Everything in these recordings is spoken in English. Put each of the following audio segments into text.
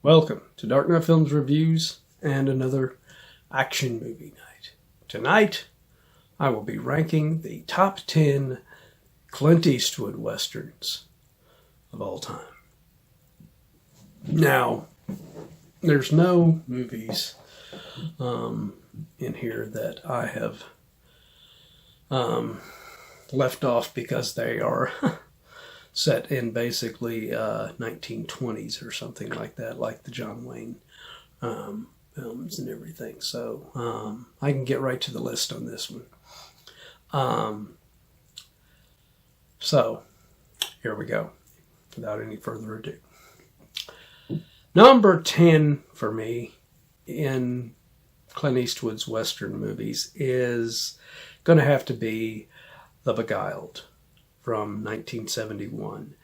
Welcome to Dark Knight Films Reviews and another action movie night. Tonight, I will be ranking the top 10 Clint Eastwood Westerns of all time. Now, there's no movies in here that I have left off because they are set in basically 1920s or something like that, like the John Wayne films and everything. So I can get right to the list on this one. So here we go, without any further ado. Number 10 for me in Clint Eastwood's Western movies is going to have to be The Beguiled from 1971.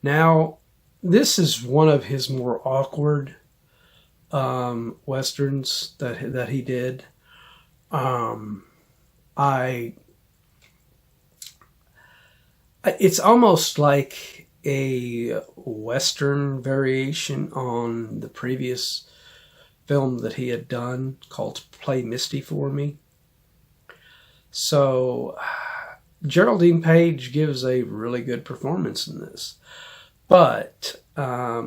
Now, this is one of his more awkward Westerns that he did. It's almost like a Western variation on the previous film that he had done called Play Misty for Me. So Geraldine Page gives a really good performance in this, but I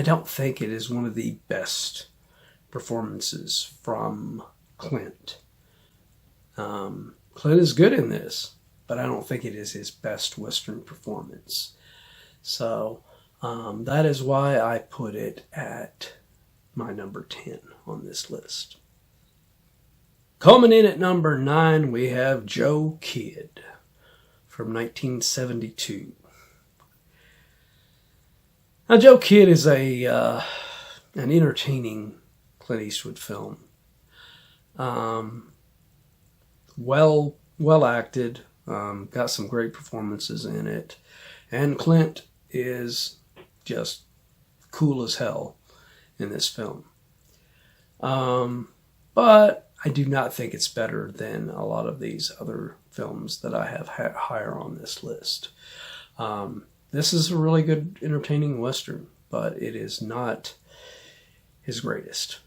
don't think it is one of the best performances from Clint. Clint is good in this, but I don't think it is his best Western performance. So that is why I put it at my number 10 on this list. Coming in at number 9, we have Joe Kidd from 1972. Now, Joe Kidd is an entertaining Clint Eastwood film. Well acted, got some great performances in it, and Clint is just cool as hell in this film. But I do not think it's better than a lot of these other films that I have higher on this list. This is a really good, entertaining Western, but it is not his greatest.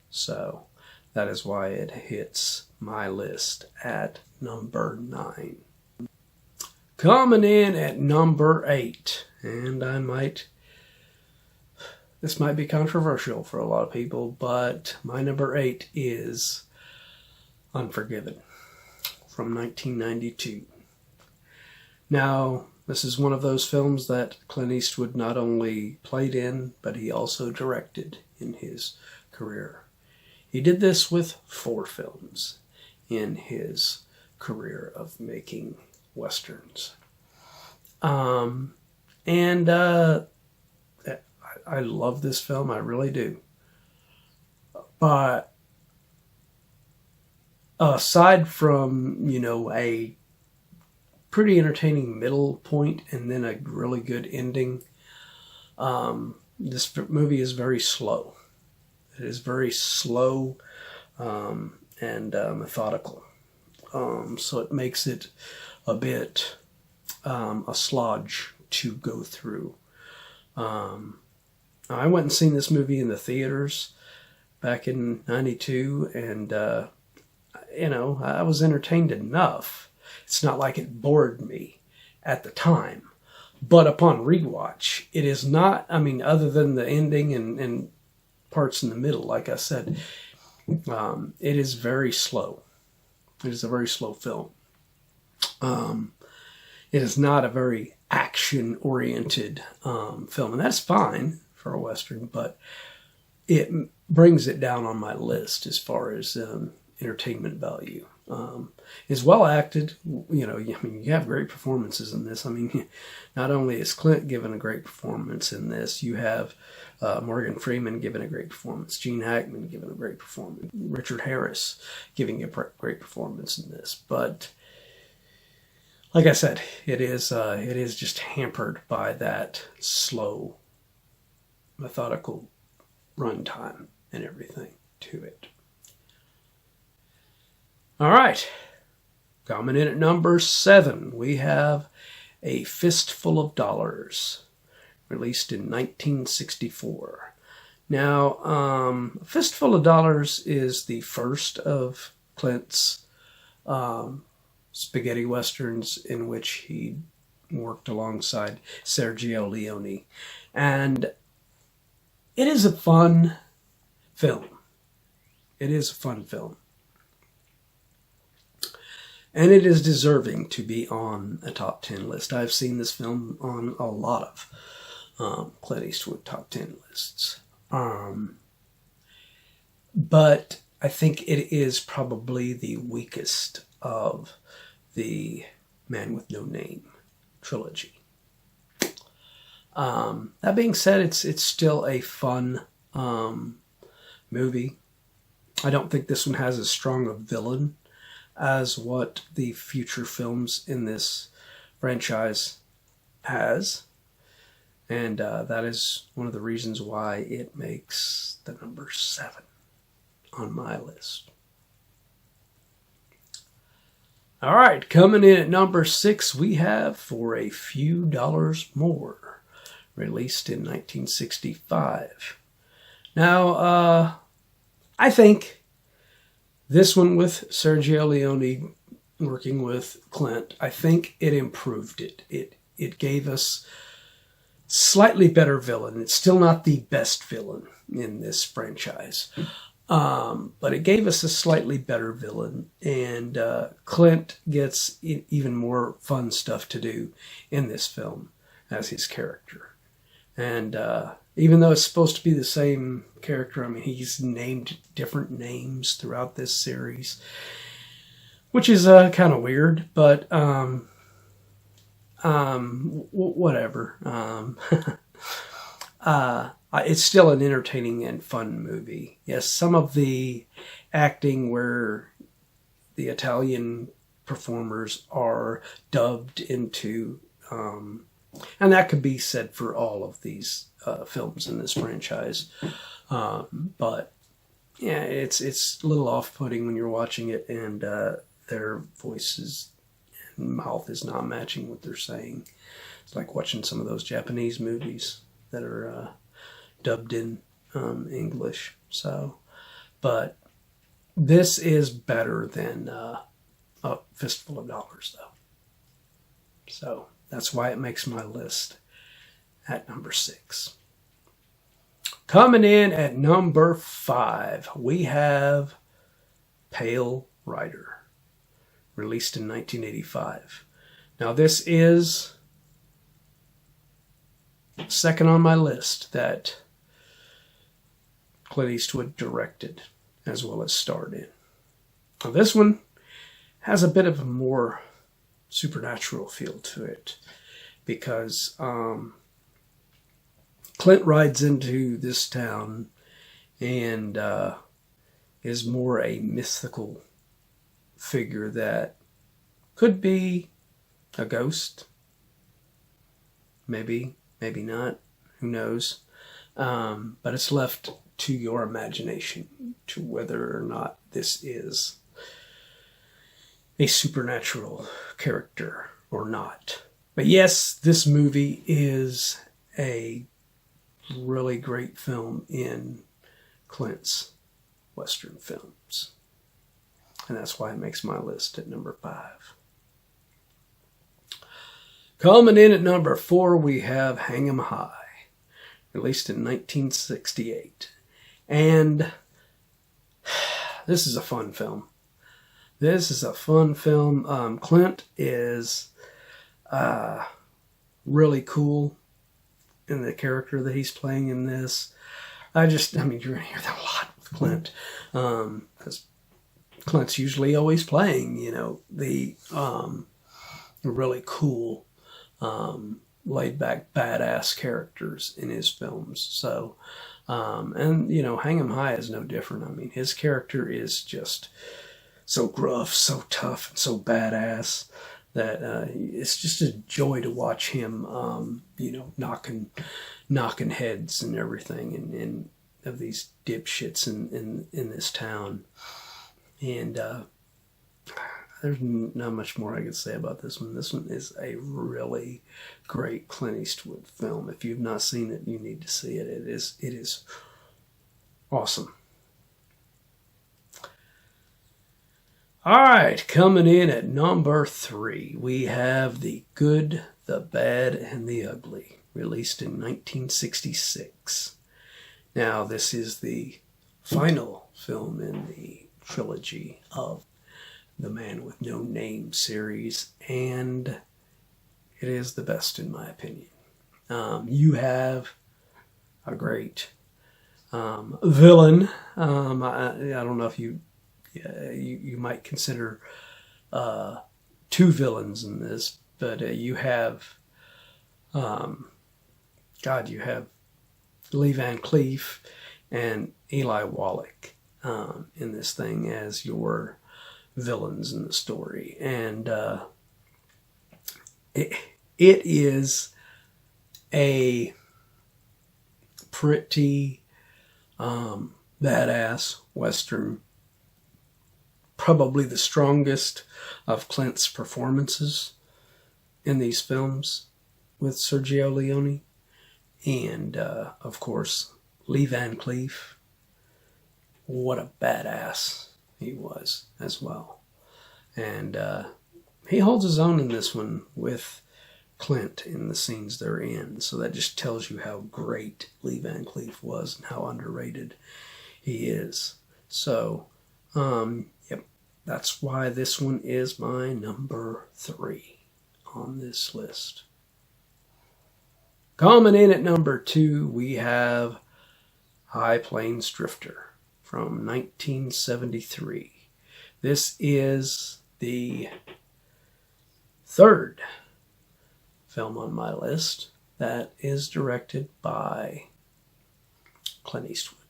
So that is why it hits my list at number 9. Coming in at number 8, and this might be controversial for a lot of people, but my number 8 is Unforgiven from 1992. Now, this is one of those films that Clint Eastwood not only played in, but he also directed in his career. He did this with 4 films in his career of making Westerns. I love this film, I really do. But aside from, a pretty entertaining middle point and then a really good ending, this movie is very slow. It is very slow and methodical. So it makes it a bit a slodge to go through. I went and seen this movie in the theaters back in 92, and I was entertained enough. It's not like it bored me at the time, but upon rewatch, it is not. Other than the ending and parts in the middle, like I said, it is very slow. It is a very slow film. It is not a very action-oriented film, and that's fine for a Western, but it brings it down on my list as far as entertainment value. It's well acted. You have great performances in this. Not only is Clint given a great performance in this, you have Morgan Freeman giving a great performance, Gene Hackman giving a great performance, Richard Harris giving a great performance in this. But like I said, it is just hampered by that slow, methodical runtime and everything to it. All right, coming in at number 7, we have A Fistful of Dollars, released in 1964. Now, Fistful of Dollars is the first of Clint's spaghetti westerns in which he worked alongside Sergio Leone. And it is a fun film. It is a fun film. And it is deserving to be on a top 10 list. I've seen this film on a lot of Clint Eastwood top 10 lists. But I think it is probably the weakest of the Man with No Name trilogy. That being said, it's still a fun movie. I don't think this one has as strong a villain as what the future films in this franchise has. And that is one of the reasons why it makes the number 7 on my list. All right, coming in at number 6, we have For a Few Dollars More, released in 1965. Now, I think this one with Sergio Leone working with Clint, I think it improved it. It gave us slightly better villain. It's still not the best villain in this franchise, but it gave us a slightly better villain, and Clint gets even more fun stuff to do in this film as his character. And even though it's supposed to be the same character, I mean, he's named different names throughout this series, which is kind of weird, but whatever. It's still an entertaining and fun movie. Yes, some of the acting where the Italian performers are dubbed into, and that could be said for all of these films in this franchise. But yeah, it's a little off-putting when you're watching it, and their voices and mouth is not matching what they're saying. It's like watching some of those Japanese movies that are dubbed in English. So, but this is better than A Fistful of Dollars, though. So that's why it makes my list at number 6. Coming in at number 5, we have Pale Rider, released in 1985. Now, this is second on my list that Clint Eastwood directed as well as starred in. Now, this one has a bit of a more supernatural feel to it because Clint rides into this town and is more a mythical figure that could be a ghost. Maybe not. Who knows? But it's left to your imagination to whether or not this is a supernatural character or not. But yes, this movie is a really great film in Clint's Western films. And that's why it makes my list at number 5. Coming in at number 4, we have Hang 'Em High, released in 1968. And this is a fun film. Clint is really cool in the character that he's playing in this. You're going to hear that a lot with Clint. Because Clint's usually always playing, the really cool, laid-back, badass characters in his films. So, Hang 'Em High is no different. I mean, his character is just so gruff, so tough, and so badass that it's just a joy to watch him, knocking heads and everything, and of these dipshits in this town. And there's not much more I could say about this one. This one is a really great Clint Eastwood film. If you've not seen it, you need to see it. It is Awesome. All right, coming in at number 3, we have The Good, the Bad, and the Ugly, released in 1966. Now, this is the final film in the trilogy of the Man with No Name series, and it is the best in my opinion. You have a great villain. I don't know if you might consider 2 villains in this, but you have you have Lee Van Cleef and Eli Wallach in this thing as your villains in the story, and it is a pretty badass Western, probably the strongest of Clint's performances in these films with Sergio Leone, and of course Lee Van Cleef. What a badass he was as well, and he holds his own in this one with Clint in the scenes they're in, so that just tells you how great Lee Van Cleef was and how underrated he is. So yep, that's why this one is my number 3 on this list. Coming in at number 2, we have High Plains Drifter from 1973. This is the 3rd film on my list that is directed by Clint Eastwood.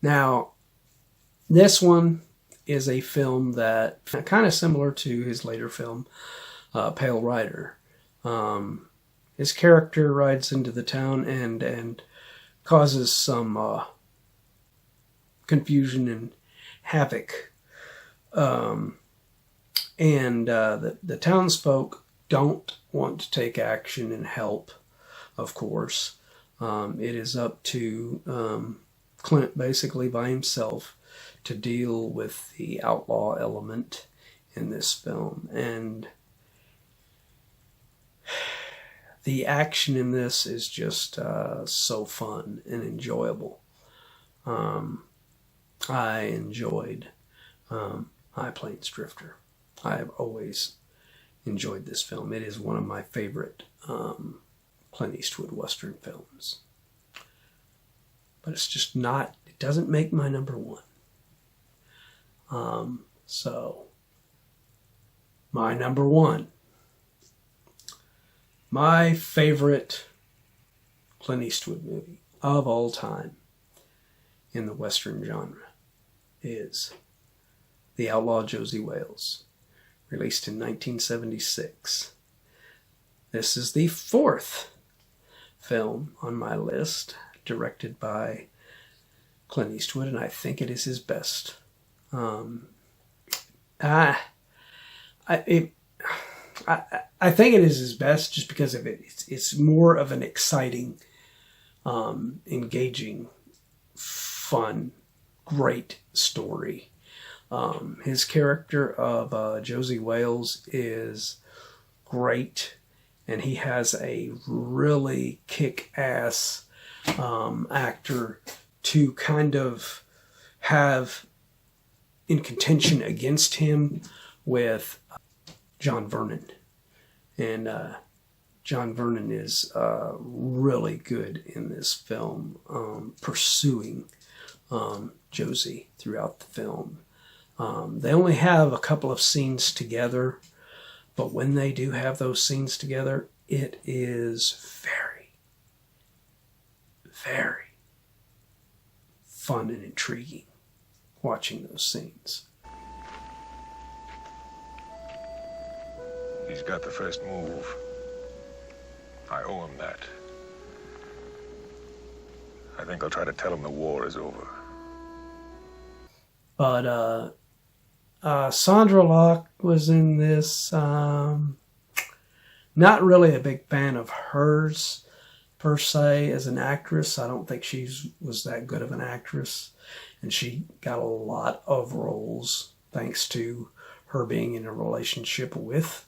Now, this one is a film that kind of similar to his later film, Pale Rider. His character rides into the town and causes some confusion and havoc. The townsfolk don't want to take action and help, of course. It is up to Clint basically by himself to deal with the outlaw element in this film. And the action in this is just so fun and enjoyable. I enjoyed High Plains Drifter. I've always enjoyed this film. It is one of my favorite Clint Eastwood Western films. But it's just not, it doesn't make my number 1. So, my number 1. My favorite Clint Eastwood movie of all time in the Western genre is The Outlaw Josie Wales, released in 1976. This is the 4th film on my list, directed by Clint Eastwood, and I think it is his best. I think it is his best just because of it. It's more of an exciting, engaging, fun, great story. His character of Josie Wales is great, and he has a really kick-ass actor to kind of have in contention against him with John Vernon. And John Vernon is really good in this film, pursuing Josie throughout the film. They only have a couple of scenes together, but when they do have those scenes together, it is very, very fun and intriguing watching those scenes. He's got the first move. I owe him that. I think I'll try to tell him the war is over. But Sandra Locke was in this. Not really a big fan of hers per se as an actress. I don't think she was that good of an actress. And she got a lot of roles thanks to her being in a relationship with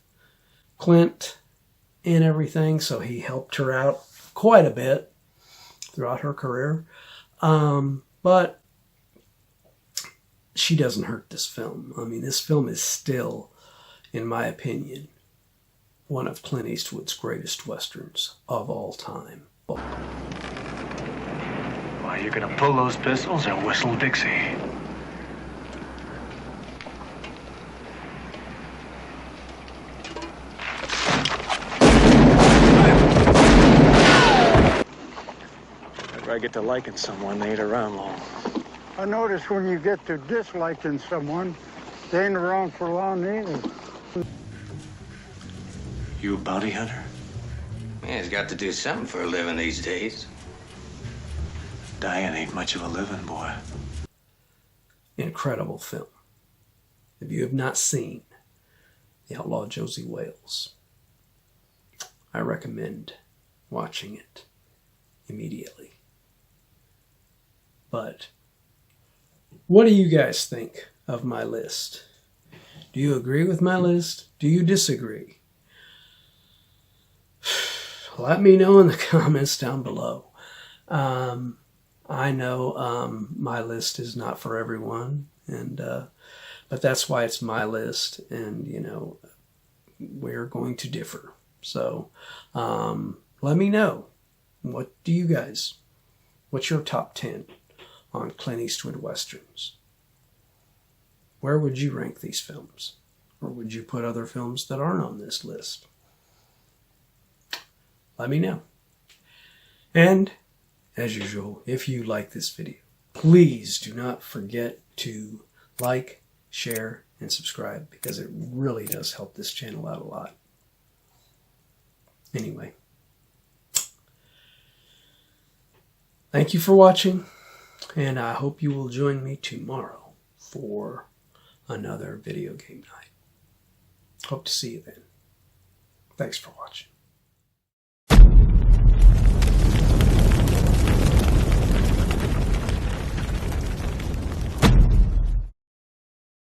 Clint and everything. So he helped her out quite a bit throughout her career. But she doesn't hurt this film. I mean, this film is still, in my opinion, one of Clint Eastwood's greatest westerns of all time. Why, you're gonna pull those pistols or whistle Dixie? If I get to liking someone, they ain't around long. I notice when you get to disliking someone, they ain't around for long either. You a bounty hunter? Man's got to do something for a living these days. Dying ain't much of a living, boy. Incredible film. If you have not seen The Outlaw Josie Wales, I recommend watching it immediately. But what do you guys think of my list? Do you agree with my list? Do you disagree? Let me know in the comments down below. I know my list is not for everyone, and but that's why it's my list, and you know, we're going to differ. So let me know, what do you guys, what's your top 10 on Clint Eastwood Westerns? Where would you rank these films? Or would you put other films that aren't on this list? Let me know. And as usual, if you like this video, please do not forget to like, share, and subscribe, because it really does help this channel out a lot. Anyway, thank you for watching, and I hope you will join me tomorrow for another video game night. Hope to see you then. Thanks for watching.